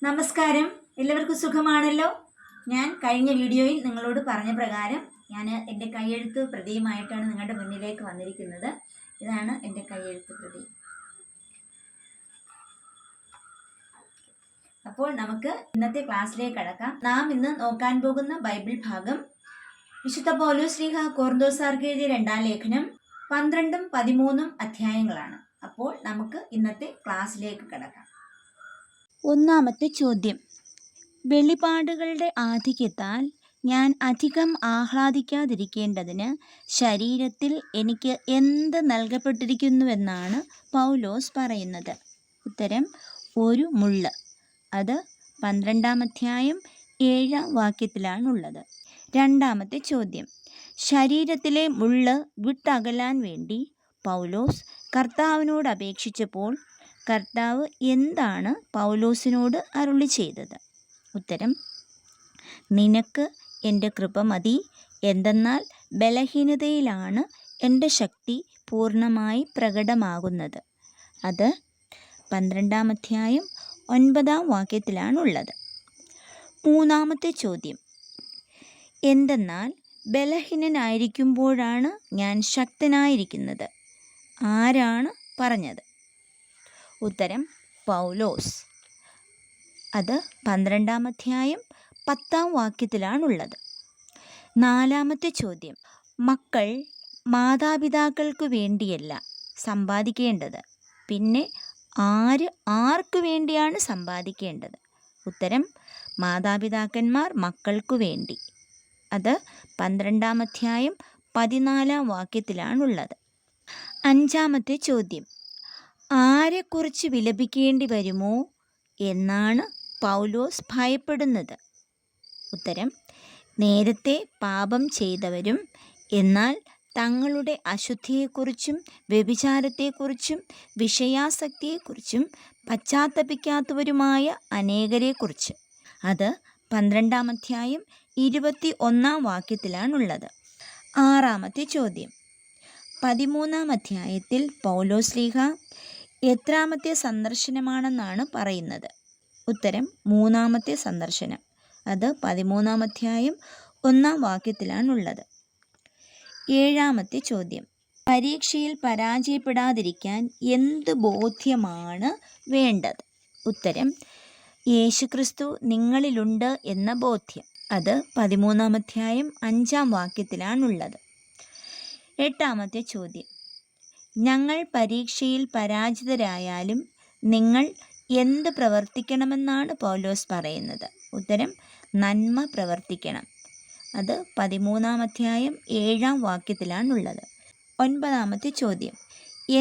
നമസ്കാരം, എല്ലാവർക്കും സുഖമാണല്ലോ. ഞാൻ കഴിഞ്ഞ വീഡിയോയിൽ നിങ്ങളോട് പറഞ്ഞ പ്രകാരം ഞാൻ എൻ്റെ കൈയെഴുത്ത് പ്രതിയുമായിട്ടാണ് നിങ്ങളുടെ മുന്നിലേക്ക് വന്നിരിക്കുന്നത്. ഇതാണ് എൻ്റെ കൈയെഴുത്ത് പ്രതി. അപ്പോൾ നമുക്ക് ഇന്നത്തെ ക്ലാസ്സിലേക്ക് കടക്കാം. നാം ഇന്ന് നോക്കാൻ പോകുന്ന ബൈബിൾ ഭാഗം വിശുദ്ധ പൗലോസ് ശ്ലീഹ കൊറിന്തോസാർക്ക് എഴുതിയ 2-ാം ലേഖനം 12ഉം 13ഉം അധ്യായങ്ങളാണ്. അപ്പോൾ നമുക്ക് ഇന്നത്തെ ക്ലാസ്സിലേക്ക് കടക്കാം. ഒന്നാമത്തെ ചോദ്യം: വെളിപാടുകളുടെ ആധിക്യത്താൽ ഞാൻ അധികം ആഹ്ലാദിക്കാതിരിക്കേണ്ടതിന് ശരീരത്തിൽ എനിക്ക് എന്ത് നൽകപ്പെട്ടിരിക്കുന്നുവെന്നാണ് പൗലോസ് പറയുന്നത്? ഉത്തരം: ഒരു മുള്ള്. അത് 12-ാം അധ്യായം 7-ാം വാക്യത്തിലാണുള്ളത്. രണ്ടാമത്തെ ചോദ്യം: ശരീരത്തിലെ മുള്ള് വിട്ടകലാൻ വേണ്ടി പൗലോസ് കർത്താവിനോട് അപേക്ഷിച്ചപ്പോൾ കർത്താവ് എന്താണ് പൗലോസിനോട് അരുളി ചെയ്തത്? ഉത്തരം: നിനക്ക് എൻ്റെ കൃപ മതി, എന്തെന്നാൽ ബലഹീനതയിലാണ് എൻ്റെ ശക്തി പൂർണ്ണമായി പ്രകടമാകുന്നത്. അത് 12-ാം അധ്യായം 9-ാം വാക്യത്തിലാണുള്ളത്. മൂന്നാമത്തെ ചോദ്യം: എന്തെന്നാൽ ബലഹീനനായിരിക്കുമ്പോഴാണ് ഞാൻ ശക്തനായിരിക്കുന്നത്. ആരാണ് പറഞ്ഞത്? ഉത്തരം: പൗലോസ്. അത് 12-ാം അധ്യായം 10-ാം വാക്യത്തിലാണുള്ളത്. നാലാമത്തെ ചോദ്യം: മക്കൾ മാതാപിതാക്കൾക്ക് വേണ്ടിയല്ല സമ്പാദിക്കേണ്ടത്, പിന്നെ ആർക്കു വേണ്ടിയാണ് സമ്പാദിക്കേണ്ടത്? ഉത്തരം: മാതാപിതാക്കന്മാർ മക്കൾക്കു വേണ്ടി. അത് 12-ാം അധ്യായം 14-ാം വാക്യത്തിലാണുള്ളത്. അഞ്ചാമത്തെ ചോദ്യം: ആരെക്കുറിച്ച് വിലപിക്കേണ്ടി വരുമോ എന്നാണ് പൗലോസ് ഭയപ്പെടുന്നത്? ഉത്തരം: നേരത്തെ പാപം ചെയ്തവരും എന്നാൽ തങ്ങളുടെ അശുദ്ധിയെക്കുറിച്ചും വ്യഭിചാരത്തെക്കുറിച്ചും വിഷയാസക്തിയെക്കുറിച്ചും പശ്ചാത്തപിക്കാത്തവരുമായ അനേകരെക്കുറിച്ച്. അത് 12-ാം അധ്യായം 21-ാം വാക്യത്തിലാണുള്ളത്. ആറാമത്തെ ചോദ്യം: 13-ാം അധ്യായത്തിൽ പൗലോസ് ശ്ലീഹ എത്രാമത്തെ സന്ദർശനമാണെന്നാണ് പറയുന്നത്? ഉത്തരം: 3-ാമത്തെ സന്ദർശനം. അത് 13-ാം അധ്യായം 1-ാം വാക്യത്തിലാണുള്ളത്. ഏഴാമത്തെ ചോദ്യം: പരീക്ഷയിൽ പരാജയപ്പെടാതിരിക്കാൻ എന്ത് ബോധ്യമാണ് വേണ്ടത്? ഉത്തരം: യേശുക്രിസ്തു നിങ്ങളിലുണ്ട് എന്ന ബോധ്യം. അത് 13-ാം അധ്യായം 5-ാം വാക്യത്തിലാണുള്ളത്. എട്ടാമത്തെ ചോദ്യം: ഞങ്ങൾ പരീക്ഷയിൽ പരാജിതരായാലും നിങ്ങൾ എന്ത് പ്രവർത്തിക്കണമെന്നാണ് പൗലോസ് പറയുന്നത്? ഉത്തരം: നന്മ പ്രവർത്തിക്കണം. അത് 13-ാം അധ്യായം 7-ാം വാക്യത്തിലാണുള്ളത്. ഒൻപതാമത്തെ ചോദ്യം: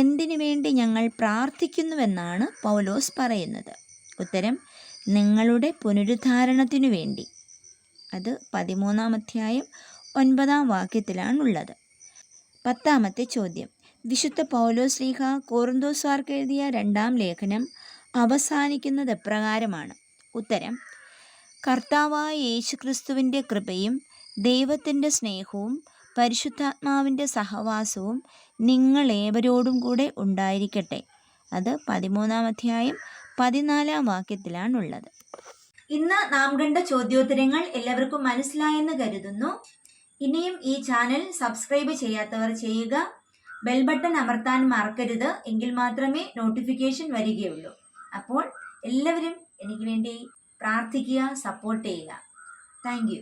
എന്തിനു വേണ്ടി ഞങ്ങൾ പ്രാർത്ഥിക്കുന്നുവെന്നാണ് പൗലോസ് പറയുന്നത്? ഉത്തരം: നിങ്ങളുടെ പുനരുദ്ധാരണത്തിനു വേണ്ടി. അത് 13-ാം അധ്യായം 9-ാം വാക്യത്തിലാണുള്ളത്. പത്താമത്തെ ചോദ്യം: വിശുദ്ധ പൗലോസ് ശ്ലീഹ കൊറിന്തോസാർക്ക് എഴുതിയ 2-ാം ലേഖനം അവസാനിക്കുന്നത് എപ്രകാരമാണ്? ഉത്തരം: കർത്താവായ യേശുക്രിസ്തുവിൻ്റെ കൃപയും ദൈവത്തിൻ്റെ സ്നേഹവും പരിശുദ്ധാത്മാവിൻ്റെ സഹവാസവും നിങ്ങളേവരോടും കൂടെ ഉണ്ടായിരിക്കട്ടെ. അത് 13-ാം അധ്യായം 14-ാം വാക്യത്തിലാണുള്ളത്. ഇന്ന് നാം കണ്ട ചോദ്യോത്തരങ്ങൾ എല്ലാവർക്കും മനസ്സിലായെന്ന് കരുതുന്നു. ഇനിയും ഈ ചാനൽ സബ്സ്ക്രൈബ് ചെയ്യാത്തവർ ചെയ്യുക. ബെൽ ബട്ടൺ അമർത്താൻ മറക്കരുത്, എങ്കിൽ മാത്രമേ നോട്ടിഫിക്കേഷൻ വരികയുള്ളൂ. അപ്പോൾ എല്ലാവരും എനിക്ക് വേണ്ടി പ്രാർത്ഥിക്കുക, സപ്പോർട്ട് ചെയ്യുക. Thank you.